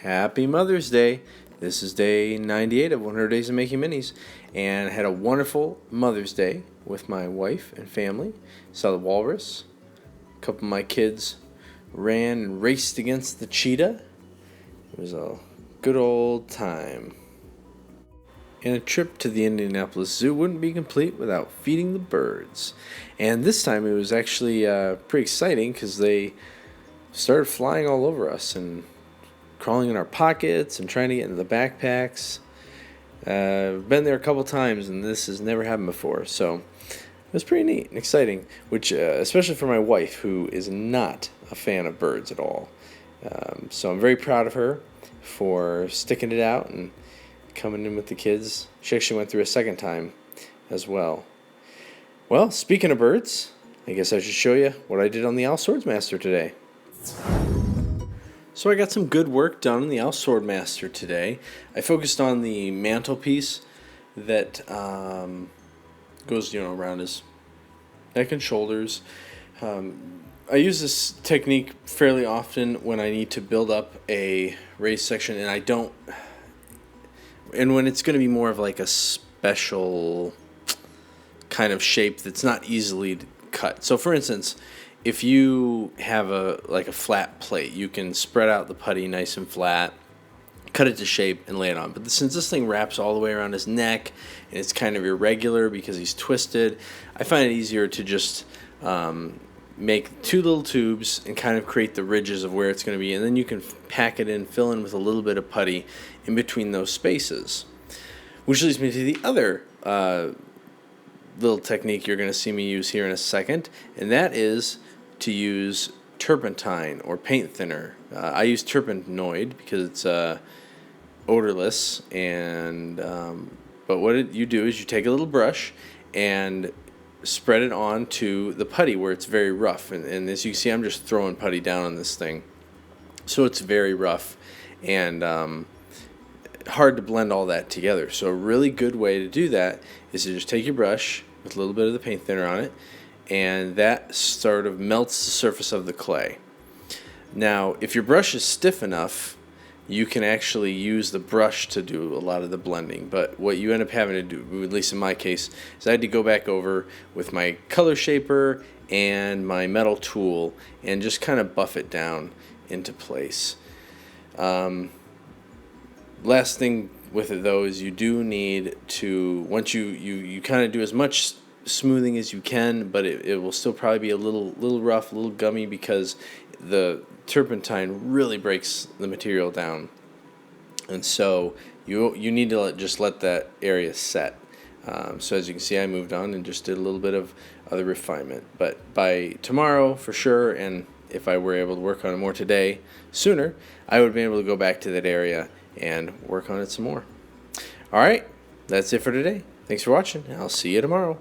Happy Mother's Day. This is day 98 of 100 Days of Making Minis, and I had a wonderful Mother's Day with my wife and family. Saw the walrus. A couple of my kids ran and raced against the cheetah. It was a good old time. And a trip to the Indianapolis Zoo wouldn't be complete without feeding the birds. And this time it was actually pretty exciting because they started flying all over us and crawling in our pockets and trying to get into the backpacks. I've been there a couple times and this has never happened before, so it was pretty neat and exciting, which especially for my wife, who is not a fan of birds at all. So I'm very proud of her for sticking it out and coming in with the kids. She actually went through a second time as well. Well, speaking of birds, I guess I should show you what I did on the swordmaster today. So I got some good work done on the swordmaster today. I focused on the mantelpiece that goes, around his neck and shoulders. I use this technique fairly often when I need to build up a raised section, and when it's going to be more of like a special kind of shape that's not easily cut. So for instance, if you have a flat plate, you can spread out the putty nice and flat, cut it to shape, and lay it on. But since this thing wraps all the way around his neck and it's kind of irregular because he's twisted, I find it easier to just make two little tubes and kind of create the ridges of where it's going to be, and then you can pack it in, fill in with a little bit of putty in between those spaces. Which leads me to the other little technique you're going to see me use here in a second, and that is to use turpentine or paint thinner. I use turpentinoid because it's odorless, and but what you do is you take a little brush and spread it onto the putty where it's very rough, and as you can see, I'm just throwing putty down on this thing, so it's very rough and hard to blend all that together. So a really good way to do that is to just take your brush with a little bit of the paint thinner on it, and that sort of melts the surface of the clay. Now, if your brush is stiff enough, you can actually use the brush to do a lot of the blending, but what you end up having to do, at least in my case, is I had to go back over with my color shaper and my metal tool and just kind of buff it down into place. Last thing with it though is you do need to, once you kind of do as much smoothing as you can, but it will still probably be a little rough, a little gummy, because the turpentine really breaks the material down, and so you need to just let that area set. So as you can see, I moved on and just did a little bit of other refinement, but by tomorrow for sure, and if I were able to work on it more today sooner, I would be able to go back to that area and work on it some more. Alright, that's it for today. Thanks for watching, and I'll see you tomorrow.